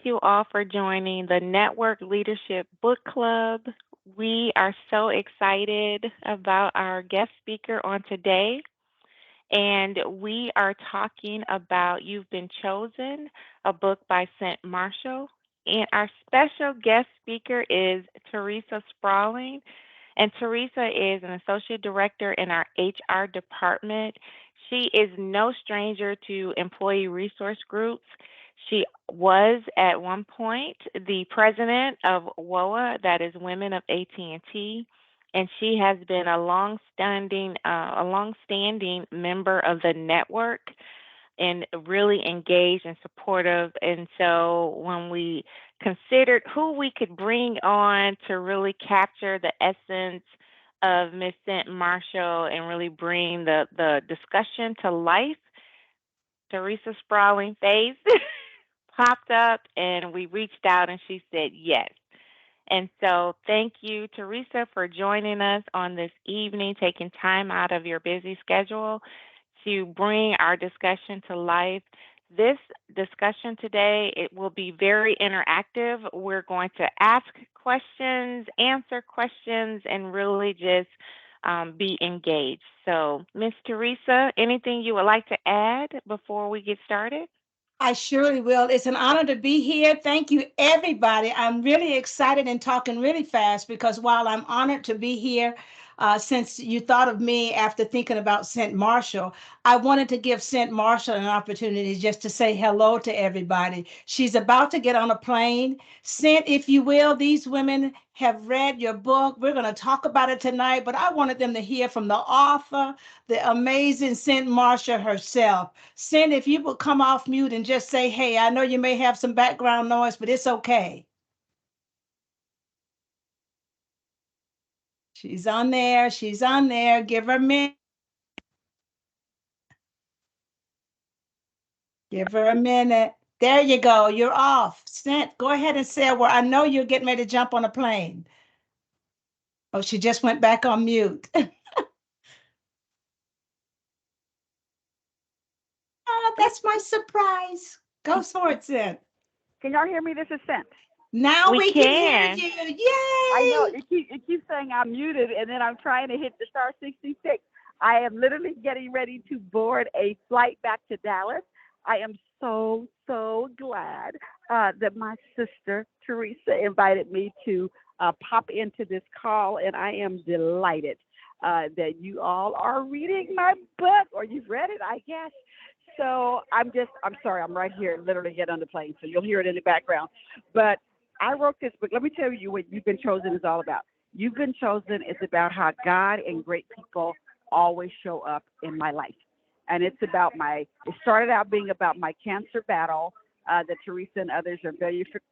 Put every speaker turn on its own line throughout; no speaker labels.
you all for joining the Network Leadership Book Club. We are so excited about our guest speaker on today, and we are talking about You've Been Chosen, a book by Cynt Marshall. And our special guest speaker is Theresa Spralling. And Theresa is an associate director in our HR department. She is no stranger to employee resource groups. She was at one point the president of WOA, that is Women of AT&T, and she has been a long-standing member of the network and really engaged and supportive. And so when we considered who we could bring on to really capture the essence of Miss Cynt Marshall and really bring the discussion to life, Theresa Sprawling face popped up and we reached out and she said yes. And so thank you, Theresa, for joining us on this evening, taking time out of your busy schedule to bring our discussion to life. This discussion today, it will be very interactive. We're going to ask questions, answer questions, and really just be engaged. So, Miss Theresa, anything you would like to add before we get started?
I surely will. It's an honor to be here. Thank you, everybody. I'm really excited and talking really fast because while I'm honored to be here, since you thought of me after thinking about Cynt Marshall, I wanted to give Cynt Marshall an opportunity just to say hello to everybody. She's about to get on a plane. Cynt, if you will, these women have read your book. We're going to talk about it tonight, but I wanted them to hear from the author, the amazing Cynt Marshall herself. Cynt, if you would come off mute and just say, hey, I know you may have some background noise, but it's okay. She's on there. She's on there. Give her a minute. Give her a minute. There you go. You're off. Cynt, go ahead and say a word. I know you're getting ready to jump on a plane. Oh, she just went back on mute. Oh, that's my surprise. Go for it, Cynt.
Can y'all hear me? This is Cynt.
Now
We
we can hear
can.
you.
I know
Yay!
it keeps saying I'm muted, and then I'm trying to hit the star 66. I am literally getting ready to board a flight back to Dallas. I am so glad that my sister Theresa invited me to pop into this call, and I am delighted that you all are reading my book, or you've read it, I guess. So I'm sorry, I'm right here, literally get on the plane, so you'll hear it in the background. But I wrote this book. Let me tell you what You've Been Chosen is all about. You've Been Chosen is about how God and great people always show up in my life. And it started out being about my cancer battle that Theresa and others are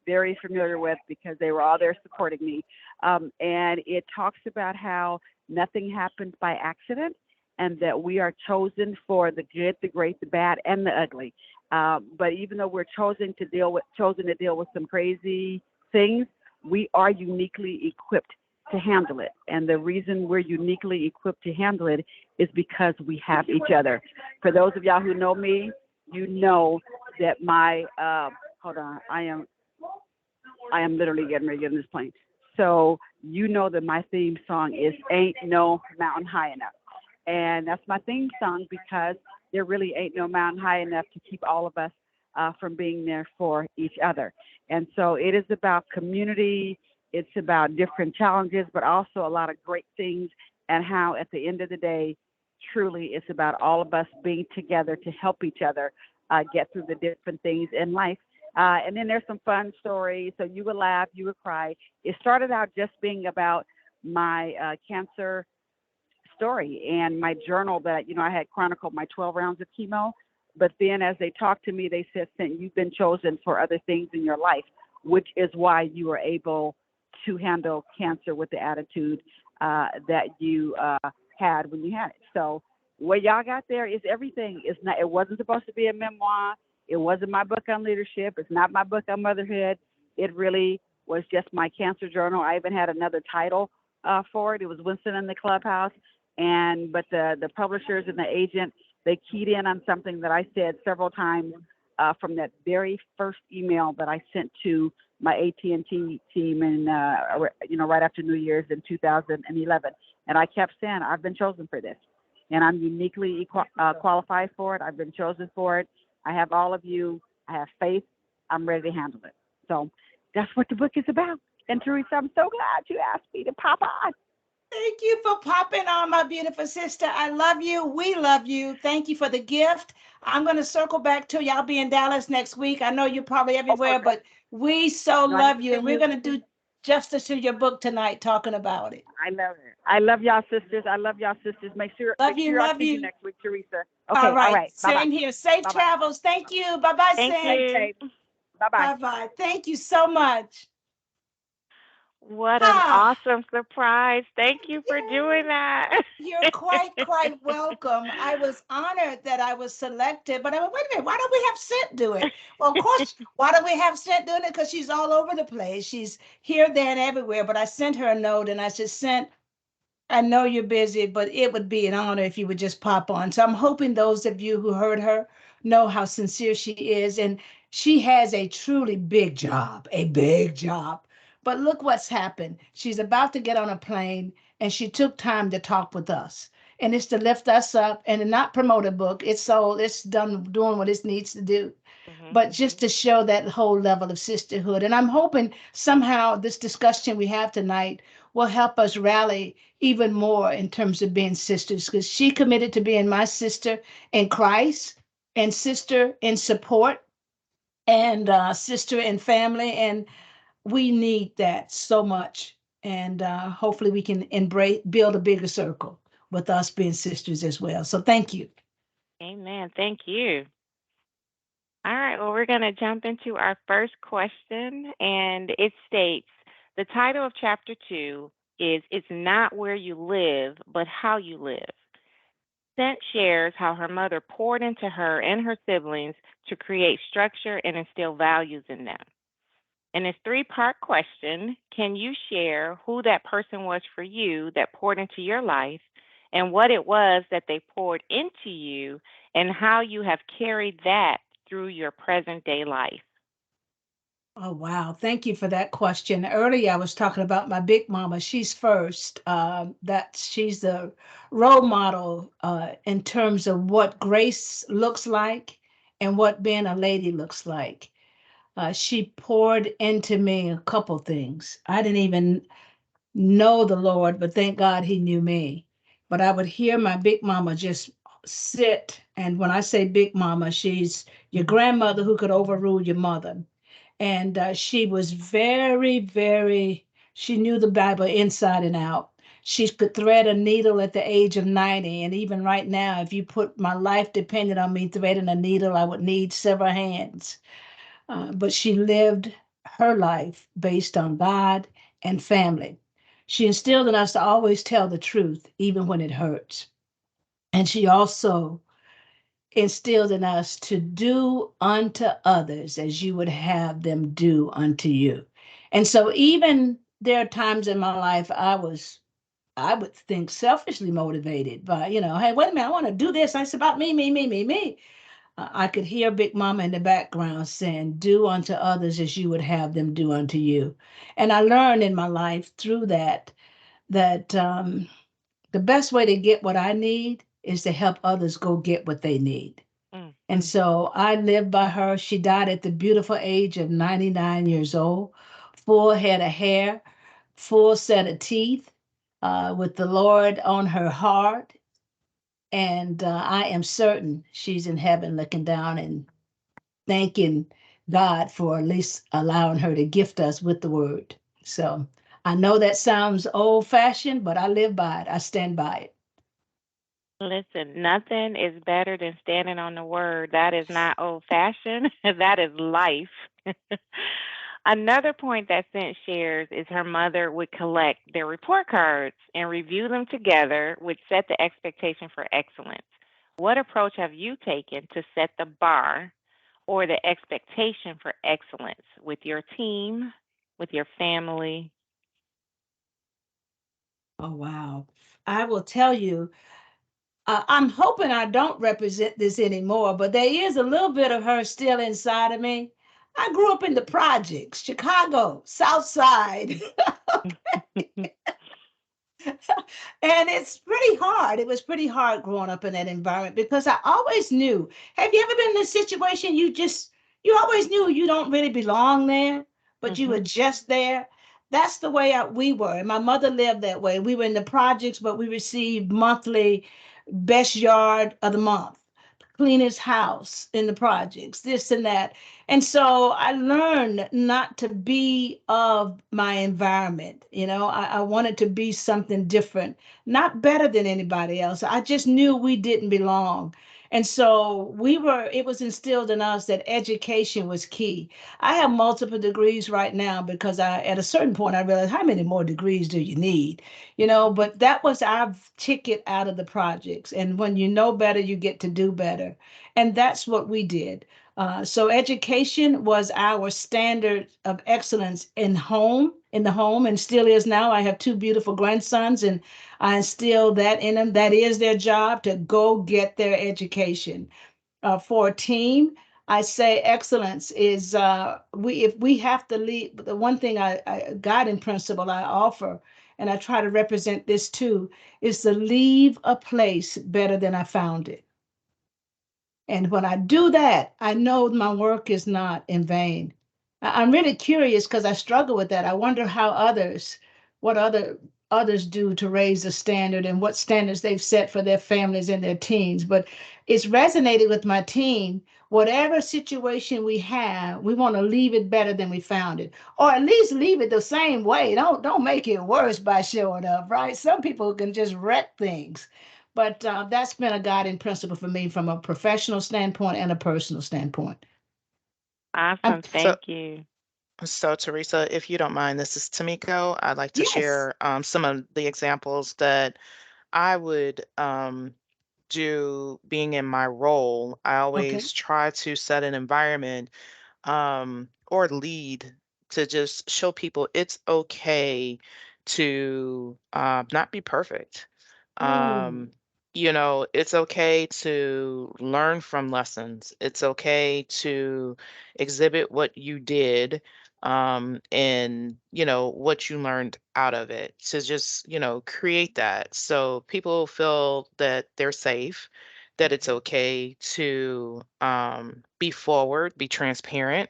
very familiar with because they were all there supporting me. And it talks about how nothing happens by accident and that we are chosen for the good, the great, the bad, and the ugly. But even though we're chosen to deal with some crazy things, we are uniquely equipped to handle it. And the reason we're uniquely equipped to handle it is because we have each other. For those of y'all who know me, you know that my hold on, I am literally getting ready to get in this plane. So you know that my theme song is Ain't No Mountain High Enough. And that's my theme song because there really ain't no mountain high enough to keep all of us from being there for each other. And so it is about community. It's about different challenges, but also a lot of great things, and how at the end of the day, truly it's about all of us being together to help each other get through the different things in life. And then there's some fun stories. So you would laugh, you would cry. It started out just being about my cancer story and my journal that, I had chronicled my 12 rounds of chemo. But then as they talked to me, they said, Cynt, you've been chosen for other things in your life, which is why you were able to handle cancer with the attitude that you had when you had it. So what y'all got there is everything. It wasn't supposed to be a memoir. It wasn't my book on leadership. It's not my book on motherhood. It really was just my cancer journal. I even had another title for it. It was Winston in the Clubhouse. But the publishers and the agent, they keyed in on something that I said several times from that very first email that I sent to my AT&T team, and right after New Year's in 2011. And I kept saying, I've been chosen for this, and I'm uniquely qualified for it. I've been chosen for it. I have all of you. I have faith. I'm ready to handle it. So that's what the book is about. And Theresa, I'm so glad you asked me to pop on.
Thank you for popping on, my beautiful sister. I love you. We love you. Thank you for the gift. I'm going to circle back to y'all. Be in Dallas next week. I know you're probably
Oh,
everywhere,
perfect.
but we so
No, I need
love
to
you.
see
And we're
you.
going to do justice to your book tonight, talking about it.
I love it. I love y'all sisters. I love y'all sisters. Make
Love you.
sure I
Love
see you
you.
next week, Teresa.
All
Okay. All
right.
right. Bye bye.
Same here. Safe
Bye bye.
travels. Thank you. Bye bye,
Thank
Stay
Sin.
you.
safe. Bye bye.
Bye bye. Thank you so much.
What an
Ah,
awesome surprise. Thank you for doing
yay.
that.
You're quite welcome. I was honored that I was selected, but I went, wait a minute, why don't we have Scent do it? Well, of course, why don't we have Scent doing it? Because she's all over the place. She's here, there, and everywhere. But I sent her a note and I said, Scent, I know you're busy, but it would be an honor if you would just pop on. So I'm hoping those of you who heard her know how sincere she is. And she has a truly big job, a big job. But look what's happened. She's about to get on a plane and she took time to talk with us. And it's to lift us up and to not promote a book. It's so it's done doing what it needs to do,
Mhm.
but just to show that whole level of sisterhood. And I'm hoping somehow this discussion we have tonight will help us rally even more in terms of being sisters, because she committed to being my sister in Christ and sister in support and sister in family. And we need that so much. And hopefully we can embrace, build a bigger circle with us being sisters as well. So thank you.
Amen. Thank you. All right. Well, we're going to jump into our first question, and it states the title of chapter 2 is It's Not Where You Live, but How You Live. Scent shares how her mother poured into her and her siblings to create structure and instill values in them. And this three-part question, can you share who that person was for you that poured into your life and what it was that they poured into you and how you have carried that through your present day life?
Oh, wow. Thank you for that question. Earlier, I was talking about my big mama. She's first. That she's the role model in terms of what grace looks like and what being a lady looks like. She poured into me a couple things. I didn't even know the Lord, but thank God he knew me. But I would hear my big mama just sit. And when I say big mama, she's your grandmother who could overrule your mother. And she was she knew the Bible inside and out. She could thread a needle at the age of 90. And even right now, if you put my life depended on me threading a needle, I would need several hands. But she lived her life based on God and family. She instilled in us to always tell the truth, even when it hurts. And she also instilled in us to do unto others as you would have them do unto you. And so, even there are times in my life I would think selfishly motivated by, hey, wait a minute, I want to do this. It's about me, me, me, me, me. I could hear Big Mama in the background saying, do unto others as you would have them do unto you. And I learned in my life through that the best way to get what I need is to help others go get what they need.
Mm.
And so I lived by her. She died at the beautiful age of 99 years old, full head of hair, full set of teeth, with the Lord on her heart. And I am certain she's in heaven looking down and thanking God for at least allowing her to gift us with the word. So I know that sounds old fashioned, but I live by it. I stand by it.
Listen, nothing is better than standing on the word. That is not old fashioned, that is life. Another point that Cent shares is her mother would collect their report cards and review them together, which set the expectation for excellence. What approach have you taken to set the bar or the expectation for excellence with your team, with your family?
Oh, wow. I will tell you, I'm hoping I don't represent this anymore, but there is a little bit of her still inside of me. I grew up in the projects, Chicago, South Side. And it's pretty hard. It was pretty hard growing up in that environment because I always knew. Have you ever been in a situation you always knew you don't really belong there, but you were
Mhm.
just there? That's the way we were. And my mother lived that way. We were in the projects, but we received monthly best yard of the month, cleanest house in the projects, this and that. And so I learned not to be of my environment. I wanted to be something different, not better than anybody else. I just knew we didn't belong. And so it was instilled in us that education was key. I have multiple degrees right now because at a certain point, I realized how many more degrees do you need? But that was our ticket out of the projects. And when you know better, you get to do better. And that's what we did. So education was our standard of excellence in the home, and still is now. I have two beautiful grandsons, and I instill that in them. That is their job to go get their education. For a team, I say excellence is we if we have to lead. The one thing I guiding principle I offer, and I try to represent this too, is to leave a place better than I found it. And when I do that, I know my work is not in vain. I'm really curious because I struggle with that. I wonder what others do to raise the standard and what standards they've set for their families and their teams. But it's resonated with my team. Whatever situation we have, we want to leave it better than we found it, or at least leave it the same way. Don't make it worse by showing up, right? Some people can just wreck things. But that's been a guiding principle for me from a professional standpoint and a personal standpoint. I'm
Awesome.
So,
Thank you.
so Teresa, if you don't mind, this is Tamiko. I'd like to
yes.
share some of the examples that I would do being in my role. I
Okay.
always try to set an environment or lead to just show people it's okay to not be perfect.
Ooh,
Um, it's okay to learn from lessons. It's okay to exhibit what you did and what you learned out of it, to just create that so people feel that they're safe, that it's okay to be forward, be transparent.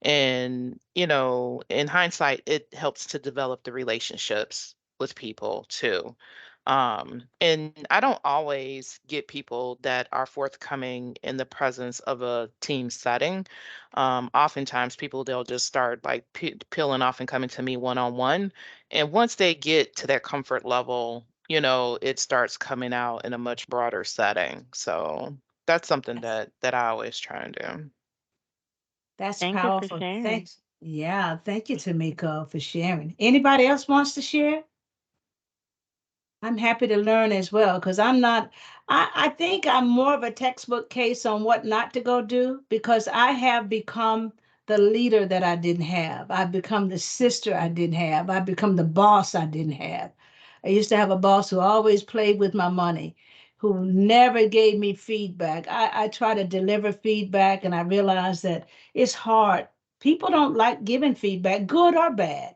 And, in hindsight, it helps to develop the relationships with people too. And I don't always get people that are forthcoming in the presence of a team setting. Oftentimes, people they'll just start like peeling off and coming to me one on one. And once they get to that comfort level, it starts coming out in a much broader setting. So that's something
that's
that I always try and do.
that's
Thank you for
powerful.
sharing.
Thanks. Yeah, thank you, Tamiko, for sharing. Anybody else wants to share? I'm happy to learn as well because I think I'm more of a textbook case on what not to go do because I have become the leader that I didn't have. I've become the sister I didn't have. I've become the boss I didn't have. I used to have a boss who always played with my money, who never gave me feedback. I try to deliver feedback and I realize that it's hard. People don't like giving feedback, good or bad.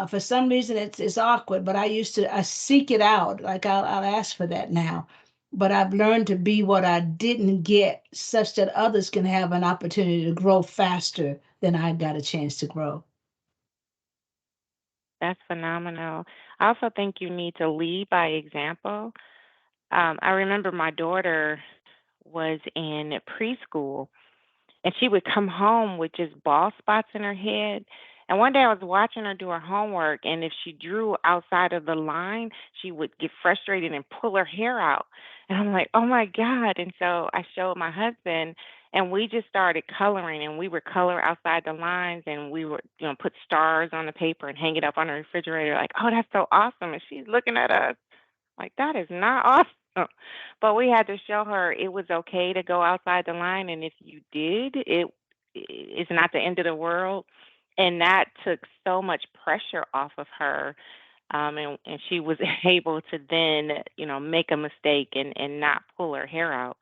For some reason, it's awkward, but I seek it out. Like I'll ask for that now. But I've learned to be what I didn't get, such that others can have an opportunity to grow faster than I got a chance to grow.
That's phenomenal. I also think you need to lead by example. I remember my daughter was in preschool and she would come home with just bald spots in her head. And one day I was watching her do her homework, and if she drew outside of the line, she would get frustrated and pull her hair out. And I'm like, oh my God. And so I showed my husband, and we just started coloring, and we would color outside the lines, and we would, put stars on the paper and hang it up on the refrigerator, like, oh, that's so awesome. And she's looking at us like, that is not awesome. But we had to show her it was okay to go outside the line, and if you did, it's not the end of the world. And that took so much pressure off of her. and she was able to then, make a mistake and not pull her hair out.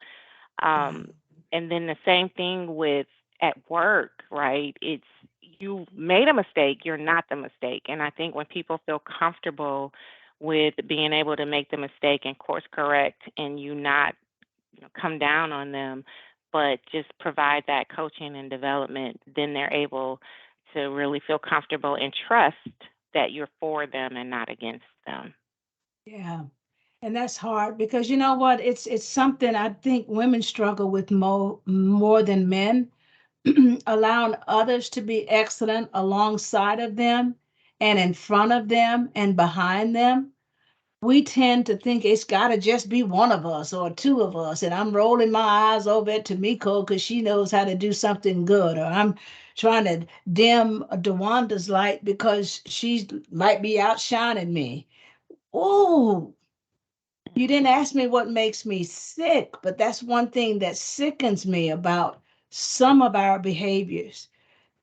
Um,
Wow.
and then the same thing with at work, right? It's you made a mistake, you're not the mistake. And I think when people feel comfortable with being able to make the mistake and course correct and you not, come down on them, but just provide that coaching and development, then they're able to really feel comfortable and trust that you're for them and not against them.
Yeah. And that's hard because you know what? It's something I think women struggle with more than men, allowing others to be excellent alongside of them and in front of them and behind them. We tend to think it's got to just be one of us or two of us. And I'm rolling my eyes over at Tamiko because she knows how to do something good. Or I'm trying to dim DeWanda's light because she might be outshining me. Oh, you didn't ask me what makes me sick, but that's one thing that sickens me about some of our behaviors.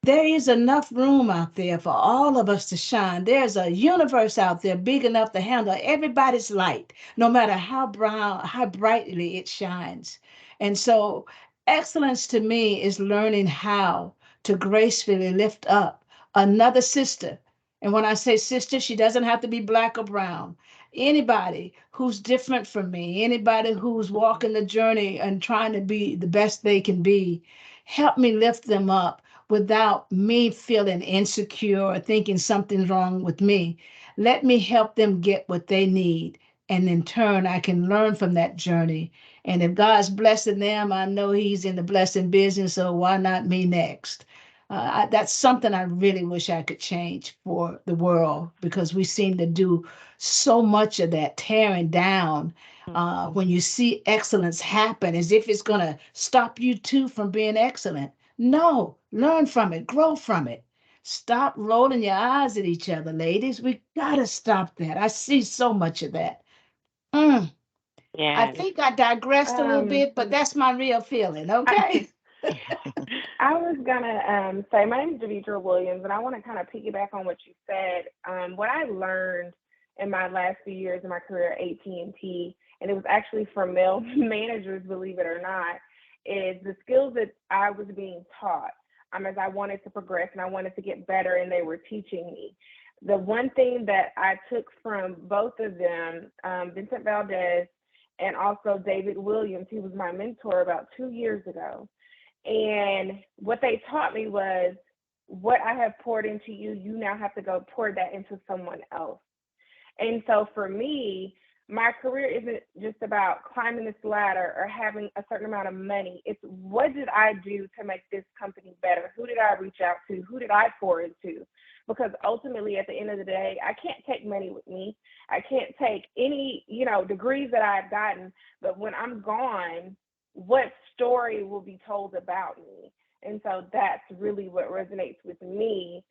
There is enough room out there for all of us to shine. There's a universe out there big enough to handle everybody's light, no matter how brown, how brightly it shines. And so, excellence to me is learning how to gracefully lift up another sister. And when I say sister, she doesn't have to be black or brown. Anybody who's different from me, anybody who's walking the journey and trying to be the best they can be, help me lift them up without me feeling insecure or thinking something's wrong with me. Let me help them get what they need. And in turn, I can learn from that journey. And if God's blessing them, I know He's in the blessing business, so why not me next? That's something I really wish I could change for the world because we seem to do so much of that tearing down when you see excellence happen as if it's going to stop you too from being excellent. No, learn from it, grow from it. Stop rolling your eyes at each other, ladies. We gotta stop that. I see so much of that. Mm, I
Yes.
think I digressed a little
Um,
bit, but that's my real feeling, okay?
I, I was gonna say my name is Devidra Williams, and I want to kind of piggyback on what you said. What I learned in my last few years in my career at AT&T, and it was actually from male managers, believe it or not, is the skills that I was being taught as I wanted to progress and I wanted to get better, and they were teaching me. The one thing that I took from both of them, Vincent Valdez and also David Williams, he was my mentor about 2 years ago. And what they taught me was what I have poured into you, you now have to go pour that into someone else. And so for me, my career isn't just about climbing this ladder or having a certain amount of money. It's what did I do to make this company better? Who did I reach out to? Who did I pour into? Because ultimately, at the end of the day, I can't take money with me. I can't take any, degrees that I've gotten. But when I'm gone, what story will be told about me? And so that's really what resonates with me.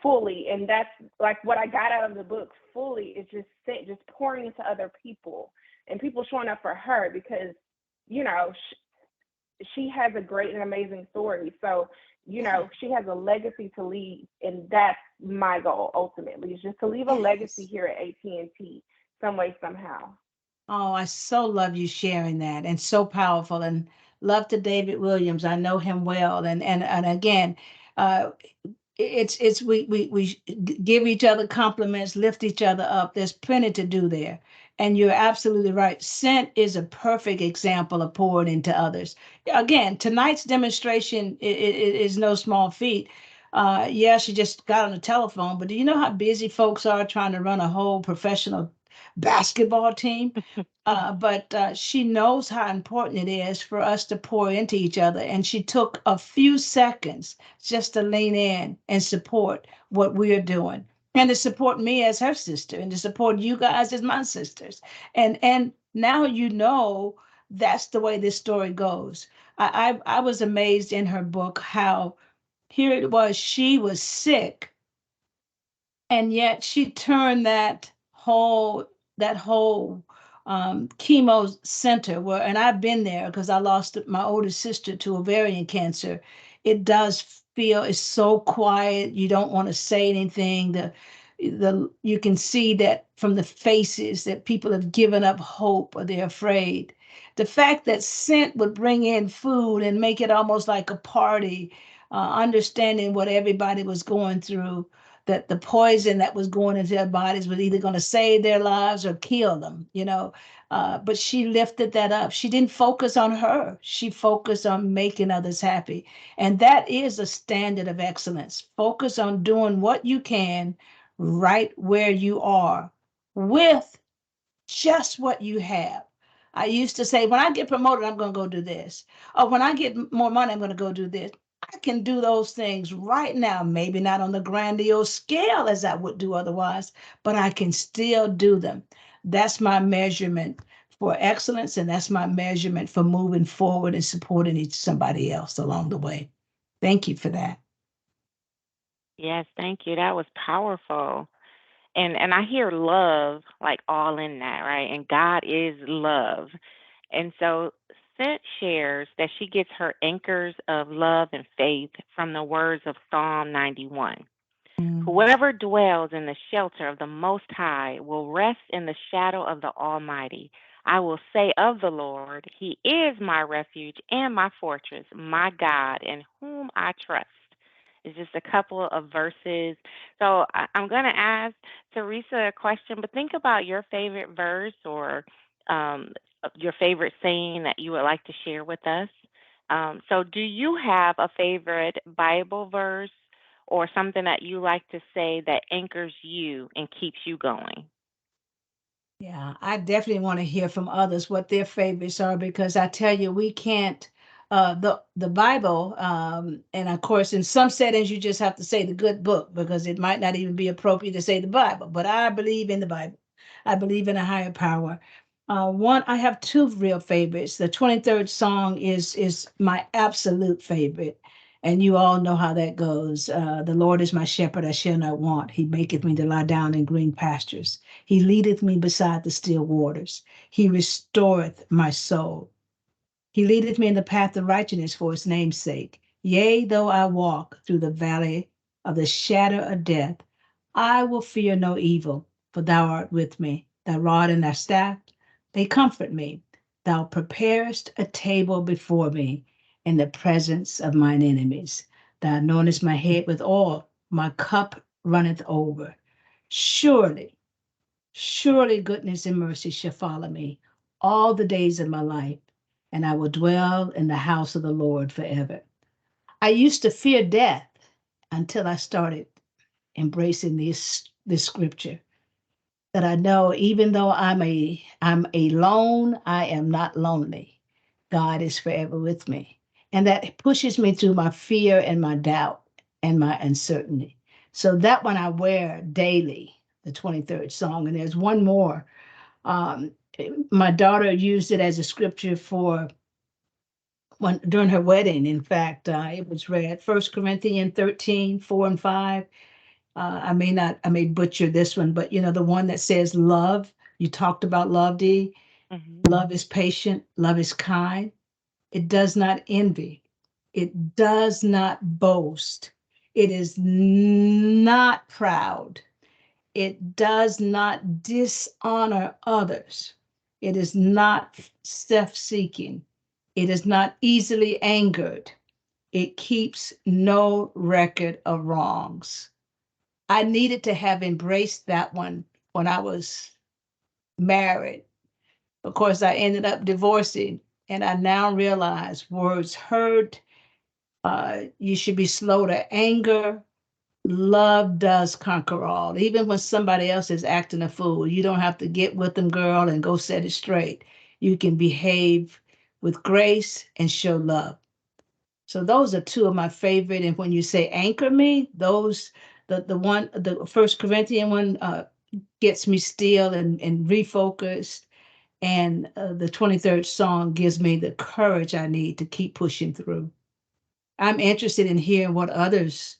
Fully, and that's like what I got out of the book fully is just pouring into other people and people showing up for her because you know she has a great and amazing story. So she has a legacy to leave, and that's my goal ultimately, is just to leave a legacy
Yes.
here at AT&T some way somehow.
Oh, I so love you sharing that and so powerful and love to David Williams. I know him well. And again, uh, it's we give each other compliments, lift each other up. There's plenty to do there. And you're absolutely right. Scent is a perfect example of pouring into others. Again, tonight's demonstration is no small feat. Yeah, she just got on the telephone, but do you know how busy folks are trying to run a whole professional basketball team? But she knows how important it is for us to pour into each other. And she took a few seconds just to lean in and support what we're doing. And to support me as her sister and to support you guys as my sisters. And now you know that's the way this story goes. I was amazed in her book how here it was, she was sick and yet she turned that whole chemo center where, and I've been there because I lost my oldest sister to ovarian cancer. It does feel it's so quiet, you don't want to say anything. You can see that from the faces that people have given up hope or they're afraid. The fact that Scent would bring in food and make it almost like a party, understanding what everybody was going through, that the poison that was going into their bodies was either going to save their lives or kill them, you know. But she lifted that up. She didn't focus on her. She focused on making others happy. And that is a standard of excellence. Focus on doing what you can right where you are with just what you have. I used to say, when I get promoted, I'm going to go do this. Or when I get more money, I'm going to go do this. I can do those things right now, maybe not on the grandiose scale as I would do otherwise, but I can still do them. That's my measurement for excellence, and that's my measurement for moving forward and supporting somebody else along the way. Thank you for that.
Yes, thank you. That was powerful. And I hear love like all in that, right? And God is love. And so Sent shares that she gets her anchors of love and faith from the words of Psalm 91.
Mm.
Whoever dwells in the shelter of the Most High will rest in the shadow of the Almighty. I will say of the Lord, He is my refuge and my fortress, my God, in whom I trust. It's just a couple of verses. So I'm going to ask Teresa a question, but think about your favorite verse or um, your favorite saying that you would like to share with us. So, do you have a favorite Bible verse or something that you like to say that anchors you and keeps you going?
Yeah, I definitely want to hear from others what their favorites are because I tell you, we can't. The Bible, and of course, in some settings, you just have to say the good book because it might not even be appropriate to say the Bible. But I believe in the Bible. I believe in a higher power. One, I have two real favorites. The 23rd song is my absolute favorite, and you all know how that goes. The Lord is my shepherd; I shall not want. He maketh me to lie down in green pastures. He leadeth me beside the still waters. He restoreth my soul. He leadeth me in the path of righteousness for his name's sake. Yea, though I walk through the valley of the shadow of death, I will fear no evil, for thou art with me. Thy rod and thy staff, they comfort me. Thou preparest a table before me in the presence of mine enemies. Thou anointest my head with oil, my cup runneth over. Surely surely goodness and mercy shall follow me all the days of my life, and I will dwell in the house of the Lord forever. I used to fear death until I started embracing this scripture that I know even though I'm alone, I am not lonely. God is forever with me. And that pushes me through my fear and my doubt and my uncertainty. So that one I wear daily, the 23rd song. And there's one more. Um, my daughter used it as a scripture for when during her wedding. In fact, it was read First Corinthians 13:4 and 5. I may butcher this one, but you know, the one that says love, you talked about love, D.
Hmm.
Love is patient, love is kind. It does not envy. It does not boast. It is not proud. It does not dishonor others. It is not self seeking. It is not easily angered. It keeps no record of wrongs. I needed to have embraced that one when I was married. Of course, I ended up divorcing, and I now realize words hurt. You should be slow to anger. Love does conquer all. Even when somebody else is acting a fool, you don't have to get with them, girl, and go set it straight. You can behave with grace and show love. So those are two of my favorite. And when you say anchor me, those the First Corinthian one gets me still and refocused. And the 23rd song gives me the courage I need to keep pushing through. I'm interested in hearing what others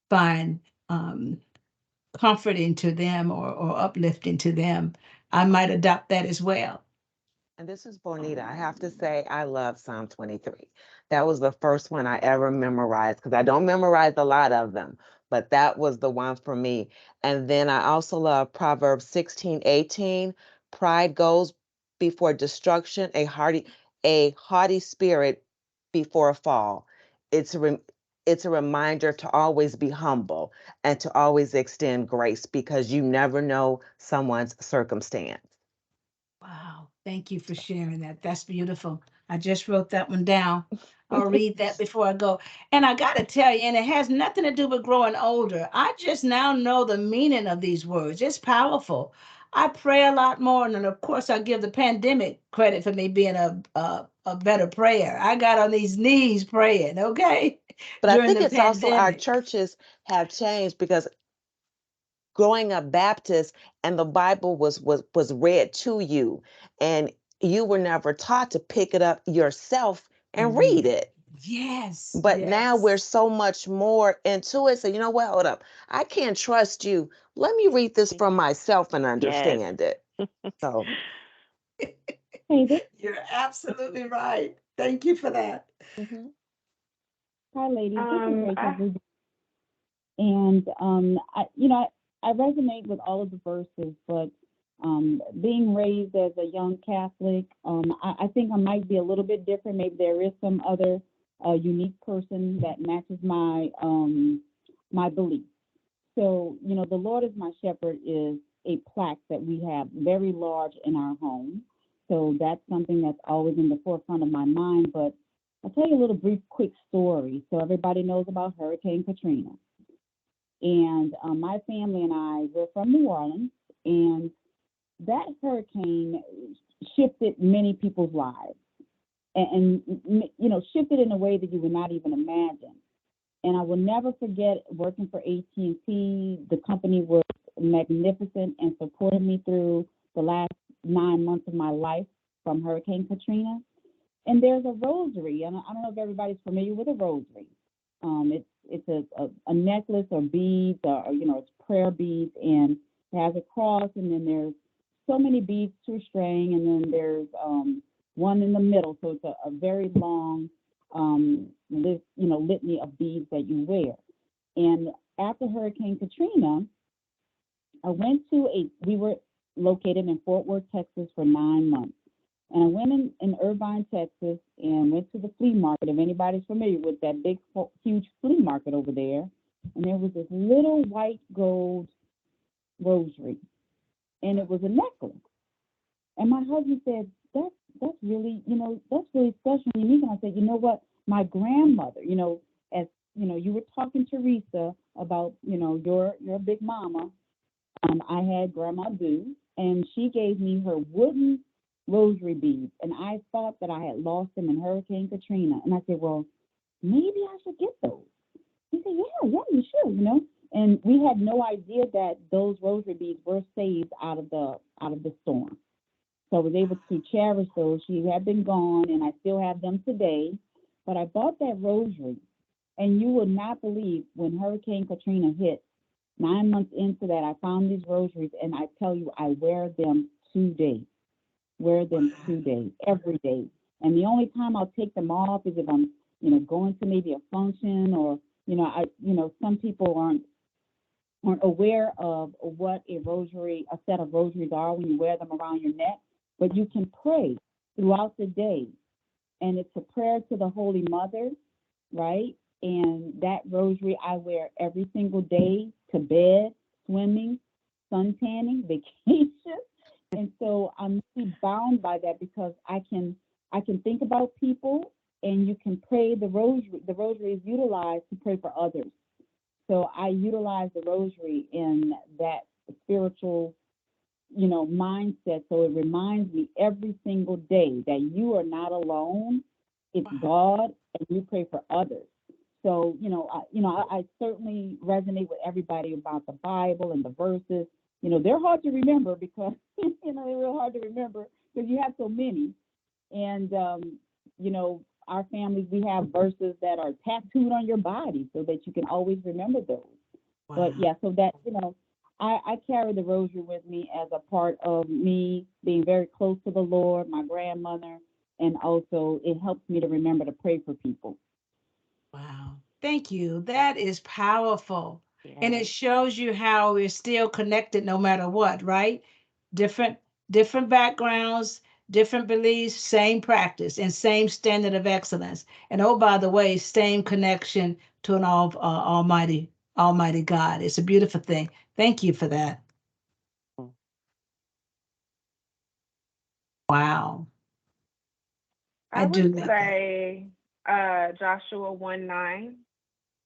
find um, comforting to them or uplifting to them. I might adopt that as well.
And this is Bonita. I have to say, I love Psalm 23. That was the first one I ever memorized because I don't memorize a lot of them. but that was the one for me. And then I also love Proverbs 16:18. Pride goes before destruction, a haughty spirit before a fall. It's a it's a reminder to always be humble and to always extend grace because you never know someone's circumstance.
Wow. Thank you for sharing that. That's beautiful. I just wrote that one down. I'll read that before I go. And I got to tell you, and it has nothing to do with growing older. I just now know the meaning of these words. It's powerful. I pray a lot more. And then, of course, I give the pandemic credit for me being a better prayer. I got on these knees praying, okay,
But I
during
think
the
it's also our
pandemic.
churches have changed because growing up Baptist and the Bible was read to you and you were never taught to pick it up yourself
And
and read
read it.
it.
Yes,
But now we're
yes,
so much more into it. So you know what? Hold up. I can't trust you. Let me read this for myself and
Yes.
understand it. So
Hey, this
you're absolutely right. Thank you for that.
mhm.
hi ladies. This is Rachel
I
Ruby, and I resonate with all of the verses, but being raised as a young Catholic, I think I might be a little bit different. Maybe there is some other unique person that matches my belief. So, the Lord is my shepherd is a plaque that we have very large in our home. So that's something that's always in the forefront of my mind. But I'll tell you a little brief, quick story. So everybody knows about Hurricane Katrina. And my family and I, we're from New Orleans, and that hurricane shifted many people's lives and shifted in a way that you would not even imagine. And I will never forget working for AT&T. The company was magnificent and supported me through the last 9 months of my life from Hurricane Katrina. And there's a rosary, and I don't know if everybody's familiar with a rosary. It's a necklace or beads, or it's prayer beads, and it has a cross, and then there's so many beads to a string, and then there's one in the middle, so it's a very long litany of beads that you wear. And after Hurricane Katrina, we were located in Fort Worth, Texas for 9 months. And I went in Irvine, Texas, and went to the flea market. If anybody's familiar with that big, huge flea market over there, and there was this little white gold rosary, and it was a necklace. And my husband said, that's really, that's really special and unique. And I said, you know what? My grandmother, as you were talking, Theresa, about, your big mama. I had Grandma Do, and she gave me her wooden rosary beads, and I thought that I had lost them in Hurricane Katrina. And I said, well, maybe I should get those. He said, yeah, you should. And we had no idea that those rosary beads were saved out of the storm. So I was able to cherish those. She had been gone, and I still have them today. But I bought that rosary, and you would not believe when Hurricane Katrina hit. 9 months into that, I found these rosaries, and I tell you, I wear them today. Wear them today, every day. And the only time I'll take them off is if I'm, going to maybe a function, or, some people aren't aware of what a set of rosaries are when you wear them around your neck. But you can pray throughout the day, and it's a prayer to the Holy Mother, right? And that rosary I wear every single day to bed, swimming, sun tanning, vacation. And so I'm really bound by that because I can think about people, and you can pray the rosary. The rosary is utilized to pray for others. So I utilize the rosary in that spiritual, mindset. So it reminds me every single day that you are not alone. It's God, and you pray for others. So, I certainly resonate with everybody about the Bible and the verses. They're hard to remember because, they're real hard to remember because you have so many. And, our families, we have verses that are tattooed on your body so that you can always remember those. But
Wow.
yeah, so that, I carry the rosary with me as a part of me being very close to the Lord, my grandmother, and also it helps me to remember to pray for people.
Wow. Thank you. That is powerful. And it
Yes.
shows you how we're still connected no matter what, right? Different different backgrounds, different beliefs, same practice and same standard of excellence. And oh, by the way, same connection to an almighty God. It's a beautiful thing. Thank you for that.
Mm.
Wow. I
I
do
would
like that.
say Joshua 1:9.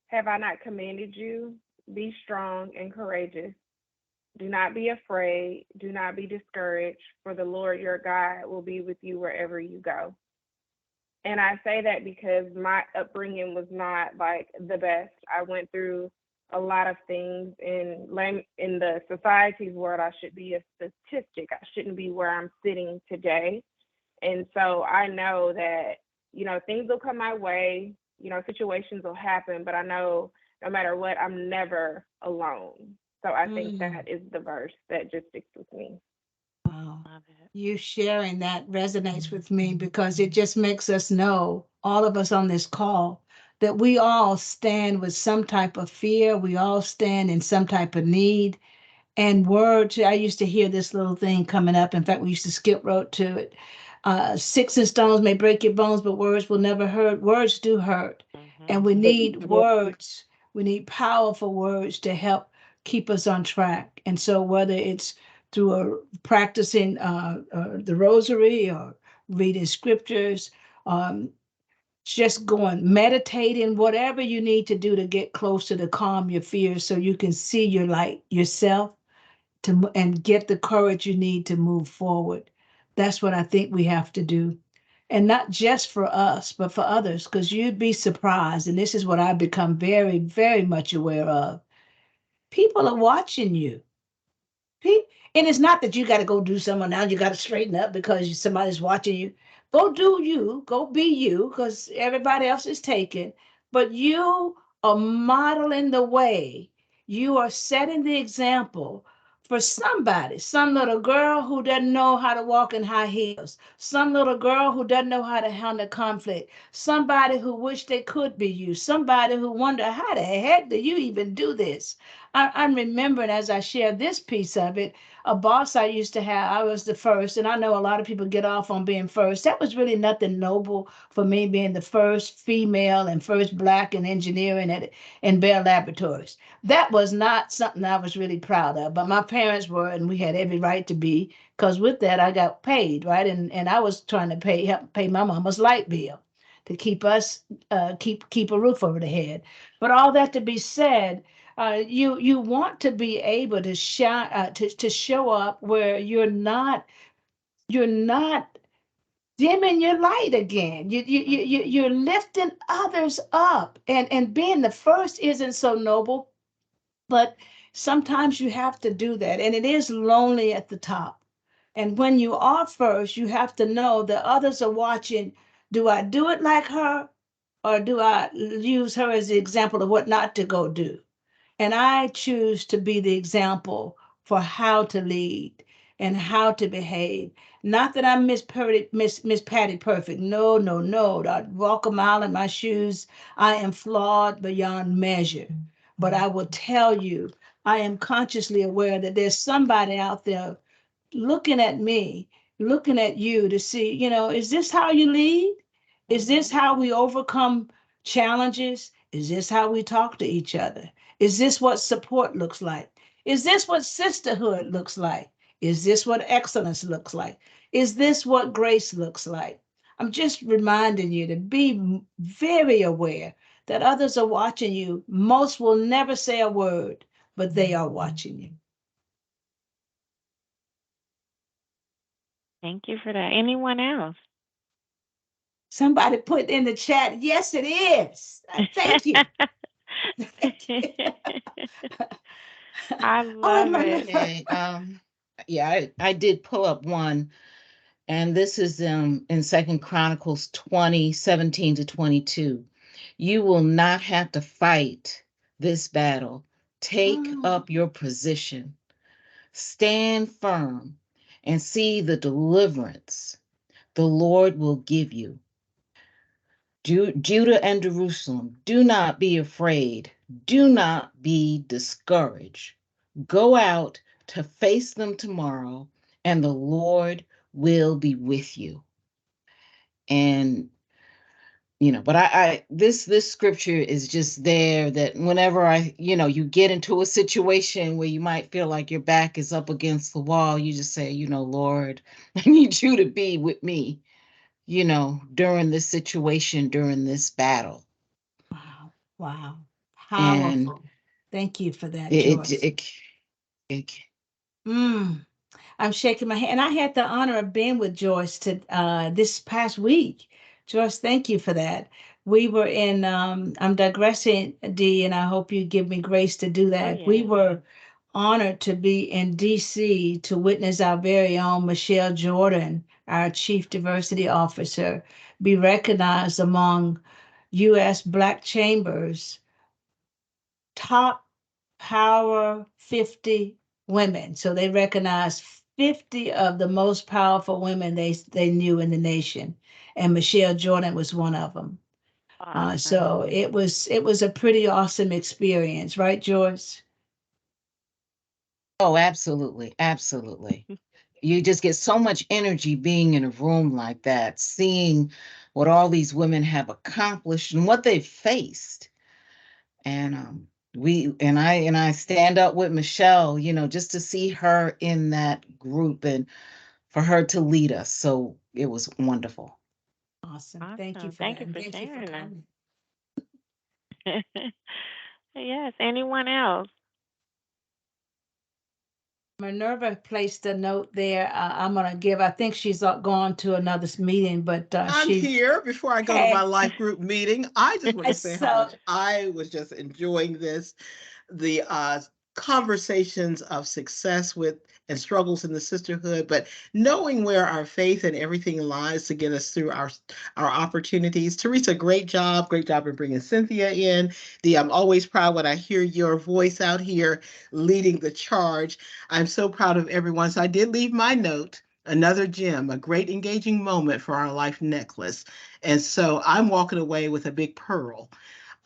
Have I not commanded you? Be strong and courageous. Do not be afraid. Do not be discouraged, for the Lord your God will be with you wherever you go. And I say that because my upbringing was not like the best. I went through a lot of things in the society's world. I should be a statistic. I shouldn't be where I'm sitting today. And so I know that, things will come my way, situations will happen, but I know no matter what, I'm never alone. So I think
Mm.
that is the verse that just sticks with me.
Wow.
Love it.
You sharing that resonates with me because it just makes us know, all of us on this call, that we all stand with some type of fear. We all stand in some type of need. And words, I used to hear this little thing coming up. In fact, we used to skip rope to it. Sticks and stones may break your bones, but words will never hurt. Words do hurt.
Mm-hmm.
And we need words. We need powerful words to help keep us on track. And so, whether it's through practicing the rosary or reading scriptures, um, just going, meditating, whatever you need to do to get closer to calm your fears so you can see your light yourself and get the courage you need to move forward. That's what I think we have to do. And not just for us, but for others, because you'd be surprised. And this is what I've become very, very much aware of. People are watching you. And it's not that you got to go do something now, you got to straighten up because somebody's watching you. Go do you, go be you, because everybody else is taken. But you are modeling the way. You are setting the example for somebody, some little girl who doesn't know how to walk in high heels, some little girl who doesn't know how to handle conflict, somebody who wish they could be you, somebody who wonder, how the heck do you even do this? I'm remembering as I share this piece of it, a boss I used to have, I was the first, and I know a lot of people get off on being first. That was really nothing noble for me being the first female and first black in engineering in Bell Laboratories. That was not something I was really proud of, but my parents were, and we had every right to be, because with that I got paid, right? And I was trying to help pay my mama's light bill to keep us keep a roof over the head. But all that to be said, you want to be able to shine to show up where you're not dimming your light again. You're lifting others up, and being the first isn't so noble, but sometimes you have to do that, and it is lonely at the top. And when you are first, you have to know that others are watching. Do I do it like her, or do I use her as the example of what not to go do? And I choose to be the example for how to lead and how to behave. Not that I'm Miss Patty Perfect. No, no, no. I'd walk a mile in my shoes. I am flawed beyond measure. But I will tell you, I am consciously aware that there's somebody out there looking at me, looking at you to see, is this how you lead? Is
Mm-hmm.
this how we overcome challenges? Is this how we talk to each other? Is this what support looks like? Is this what sisterhood looks like? Is this what excellence looks like? Is this what grace looks like? I'm just reminding you to be very aware that others are watching you. Most will never say a word, but they are watching you.
Thank you for that. Anyone else?
Somebody put in the chat, yes, it is. Thank you. Thank you.
I
Oh,
love
my
it.
Lord.
Okay. Yeah, I did pull up one, and this is in Second Chronicles 20:17-22. You will not have to fight this battle. Take
Mm,
up your position, stand firm, and see the deliverance the Lord will give you. Judah and Jerusalem, do not be afraid. Do not be discouraged. Go out to face them tomorrow, and the Lord will be with you. And but I this scripture is just there that whenever you get into a situation where you might feel like your back is up against the wall, you just say, Lord, I need you to be with me, during this situation, during this battle.
Wow. Wow.
And
Powerful. Thank you for that,
it
Joyce.
it, it,
Mm. I'm shaking my head. And I had the honor of being with Joyce to this past week. Joyce, thank you for that. We were in I'm digressing, Dee, and I hope you give me grace to do
Oh,
that. We
yeah.
were honored to be in DC to witness our very own Michelle Jordan, our Chief Diversity Officer, be recognized among US Black Chambers top power 50 women. So they recognized 50 of the most powerful women they knew in the nation, and Michelle Jordan was one of them. So
Awesome.
it was a pretty awesome experience, right, Joyce?
oh, absolutely, absolutely. You just get so much energy being in a room like that, seeing what all these women have accomplished and what they've faced. And I stand up with Michelle, just to see her in that group and for her to lead us. So it was wonderful.
Awesome. Thank you
Awesome.
for
Thank
that.
you
And
for
thank you for
sharing
coming.
that. Yes. Anyone else?
Minerva placed a note there. I'm going to give, I think she's gone to another meeting, but
I'm
she,
here before I go to my
hey,
life group meeting. I just want to say how
so
much I was just enjoying this. The conversations of success with and struggles in the sisterhood, but knowing where our faith and everything lies to get us through our opportunities. Teresa, great job in bringing Cynthia in. I'm always proud when I hear your voice out here leading the charge. I'm so proud of everyone. So I did leave my note. Another gem, a great engaging moment for our life necklace. And so I'm walking away with a big pearl.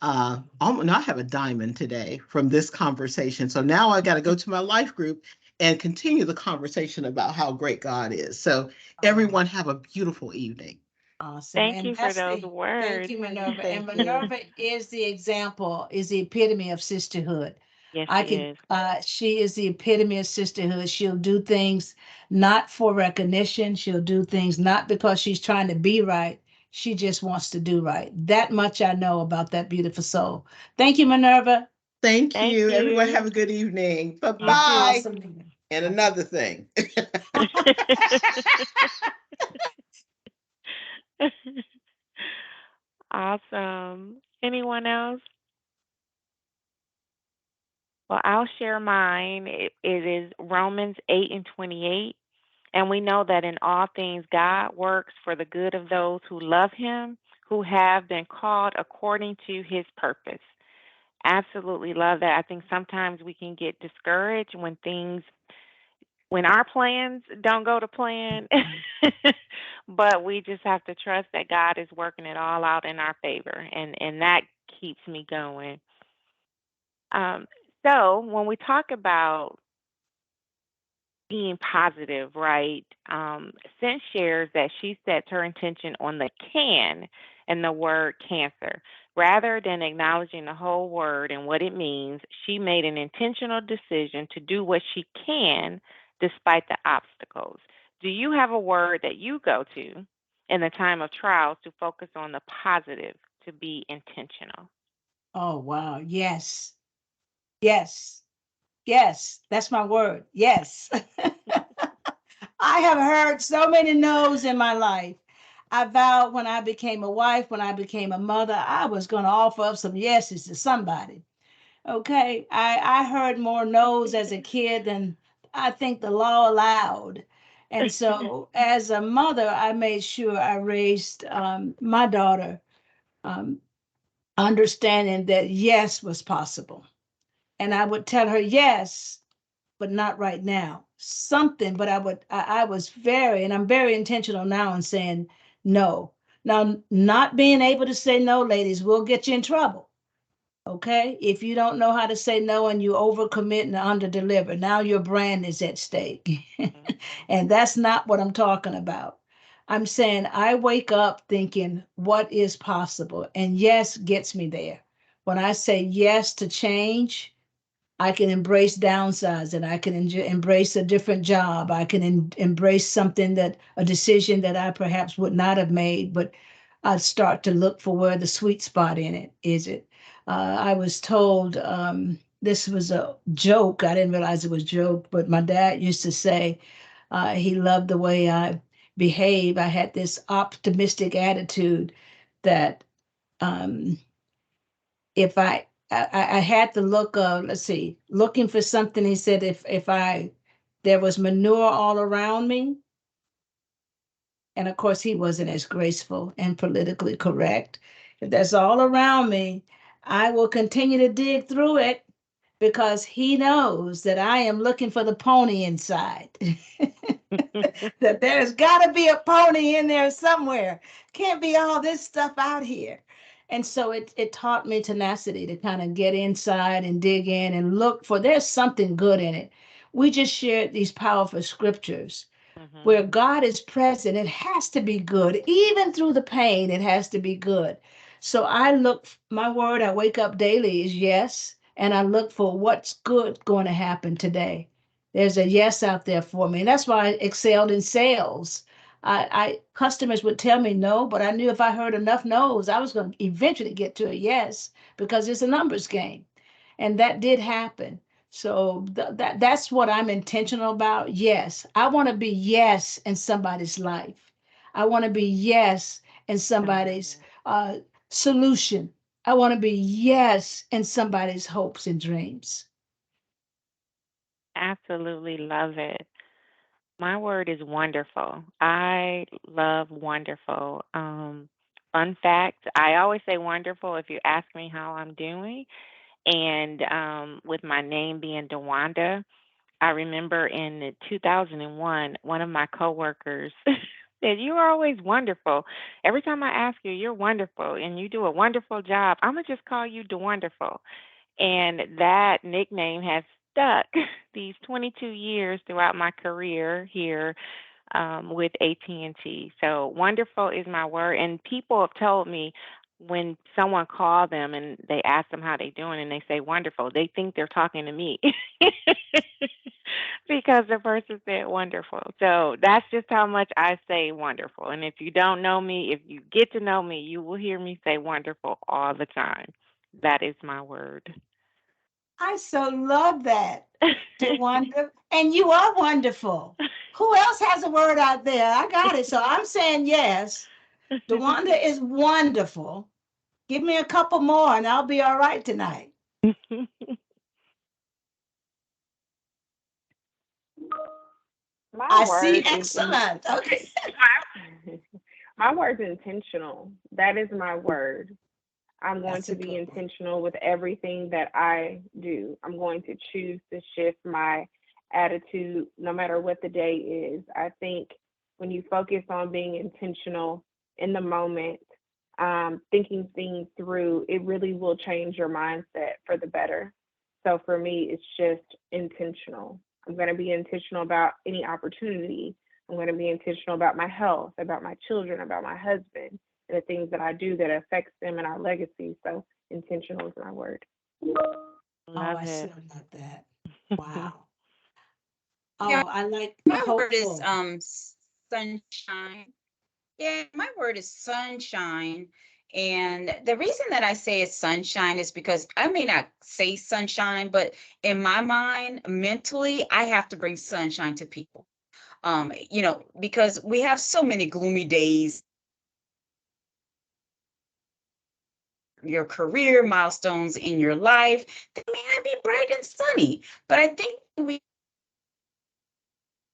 I have a diamond today from this conversation. So now I got to go to my life group and continue the conversation about how great God is. So
um,
everyone have a beautiful evening.
awesome.
Thank
And
you for
that's
those
thank
words.
you, Minerva. And
Thank you.
Minerva is the example, is the epitome of sisterhood.
Yes,
I
she
could,
is.
she is the epitome of sisterhood. She'll do things not for recognition. She'll do things not because she's trying to be right. She just wants to do right. That much I know about that beautiful soul. Thank you, Minerva.
Thank
Thank
you. Everyone have
you.
a good evening. Bye
You too.
bye.
Awesome leader.
And
Bye-bye.
another thing.
Awesome. Anyone else? Well, I'll share mine. It is Romans 8 and 28. And we know that in all things, God works for the good of those who love Him, who have been called according to His purpose. Absolutely love that. I think sometimes we can get discouraged when our plans don't go to plan, but we just have to trust that God is working it all out in our favor, and that keeps me going. Um, so when we talk about being positive, right? Cinch shares that she sets her intention on the can and the word cancer. Rather than acknowledging the whole word and what it means, she made an intentional decision to do what she can despite the obstacles. Do you have a word that you go to in the time of trials to focus on the positive, to be intentional?
Oh, wow. Yes. Yes. Yes. That's my word. Yes. I have heard so many no's in my life. I vowed when I became a wife, when I became a mother, I was going to offer up some yeses to somebody. Okay. I heard more no's as a kid than I think the law allowed. And so as a mother, I made sure I raised my daughter um, understanding that yes was possible. And I would tell her yes, but not right now. Something, but I was very, and I'm very intentional now in saying no. Now, not being able to say no, ladies, will get you in trouble. Okay, if you don't know how to say no and you overcommit and underdeliver, now your brand is at stake. And that's not what I'm talking about. I'm saying I wake up thinking, what is possible? And yes gets me there. When I say yes to change, I can embrace downsizing. I can embrace a different job. I can embrace something that a decision that I perhaps would not have made, but I start to look for where the sweet spot in it is. It. I was told this was a joke. I didn't realize it was a joke, but my dad used to say he loved the way I behave. I had this optimistic attitude that um, if I had the look of, let's see, looking for something. He said if I there was manure all around me, and of course he wasn't as graceful and politically correct. If that's all around me, I will continue to dig through it because he knows that I am looking for the pony inside. That there's got to be a pony in there somewhere. Can't be all this stuff out here. And so it taught me tenacity to kind of get inside and dig in and look for there's something good in it. We just shared these powerful scriptures where God is present. It has to be good. Even through the pain, it has to be good. So I look, my word, I wake up daily is yes. And I look for what's good going to happen today. There's a yes out there for me. And that's why I excelled in sales. I customers would tell me no, but I knew if I heard enough no's, I was going to eventually get to a yes because it's a numbers game. And that did happen. So that's what I'm intentional about. Yes, I want to be yes in somebody's life. I want to be yes in somebody's solution. I want to be yes in somebody's hopes and dreams.
Absolutely love it. My word is wonderful. I love wonderful. Fun fact, I always say wonderful if you ask me how I'm doing. And with my name being DeWanda, I remember in 2001, one of my coworkers said, "You are always wonderful. Every time I ask you, you're wonderful and you do a wonderful job. I'm going to just call you DeWonderful." And that nickname has stuck these 22 years throughout my career here with AT&T. So wonderful is my word. And people have told me when someone called them and they ask them how they doing and they say wonderful, they think they're talking to me because the person said wonderful. So that's just how much I say wonderful. And if you don't know me, if you get to know me, you will hear me say wonderful all the time. That is my word.
I so love that, DeWanda. And you are wonderful. Who else has a word out there? I got it. So I'm saying yes. DeWanda is wonderful. Give me a couple more and I'll be all right tonight.
My
I see
word is
excellent. Okay.
my word's intentional. That is my word. I'm going
That's a
to be
good one.
intentional with everything that I do. I'm going to choose to shift my attitude no matter what the day is. I think when you focus on being intentional in the moment, thinking things through, it really will change your mindset for the better. So for me, it's just intentional. I'm going to be intentional about any opportunity. I'm going to be intentional about my health, about my children, about my husband, and the things that I do that affects them and our legacy. So intentional is my word.
Oh,
Love
I so
it.
love that. Wow.
Yeah,
Oh, I like
my word is
hopeful.
sunshine. Yeah, my word is sunshine. And the reason that I say it's sunshine is because I may not say sunshine, but in my mind, mentally, I have to bring sunshine to people. Because we have so many gloomy days, your career milestones in your life, they may not be bright and sunny. But I think we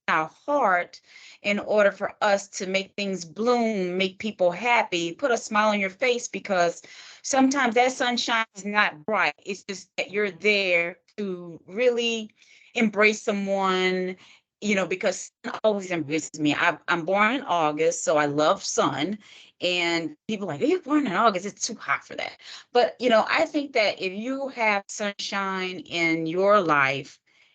our heart in order for us to make things bloom, make people happy, put a smile on your face because sometimes that sunshine is not bright. It's just that you're there to really embrace someone, because sun always embraces me. I'm born in August, so I love sun. And people are like, "Are you born in August? It's too hot for that." But I think that if you have sunshine in your life,